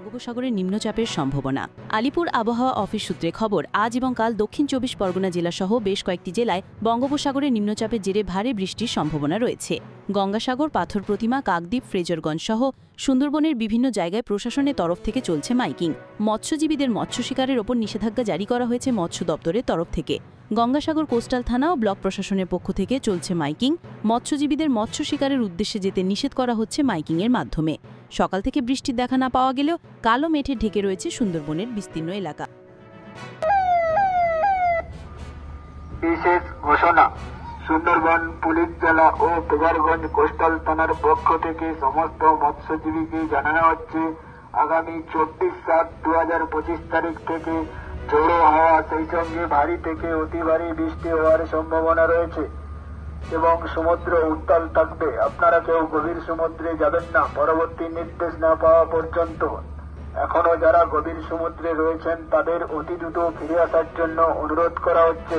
বঙ্গোপসাগরে নিম্নচাপের সম্ভাবনা। আলিপুর আবহাওয়া অফিস সূত্রে খবর, আজ এবং কাল দক্ষিণ 24 পরগনা জেলাসহ বেশ কয়েকটি জেলায় বঙ্গোপসাগরে নিম্নচাপের জেরে ভারী বৃষ্টির সম্ভাবনা রয়েছে। গঙ্গাসাগর, পাথর প্রতিমা, কাকদ্বীপ, ফ্রেজরগঞ্জ সহ সুন্দরবনের বিভিন্ন জায়গায় প্রশাসনের তরফ থেকে চলছে মাইকিং। মৎস্যজীবীদের মৎস্য শিকারের ওপর নিষেধাজ্ঞা জারি করা হয়েছে মৎস্য দপ্তরের তরফ থেকে। গঙ্গাসাগর কোস্টাল থানা ও ব্লক প্রশাসনের পক্ষ থেকে চলছে মাইকিং। মৎস্যজীবীদের মৎস্য শিকারের উদ্দেশ্যে যেতে নিষেধ করা হচ্ছে মাইকিংয়ের মাধ্যমে। সকাল থেকে বৃষ্টির দেখা না পাওয়া গেলেও কালো মেঘে ঢেকে রয়েছে সুন্দরবনের বিস্তীর্ণ এলাকা। বিশেষ ঘোষণা, সুন্দরবন পুলিশ জেলা ও ফ্রেজারগঞ্জ কোস্টাল থানার পক্ষ থেকে সমস্ত মৎস্যজীবীকে জানানো হচ্ছে, আগামী 24/7/2025 তারিখ থেকে ঝোড়ো হাওয়া সেই সঙ্গে ভারী থেকে অতি ভারী বৃষ্টি হওয়ার সম্ভাবনা রয়েছে এবং সমুদ্র উত্তাল থাকবে। আপনারা কেউ গভীর সমুদ্রে যাবেন না পরবর্তী নির্দেশ না পাওয়া পর্যন্ত। এখনো যারা গভীর সমুদ্রে রয়েছেন তাদের অতি দ্রুত ফিরে আসার জন্য অনুরোধ করা হচ্ছে।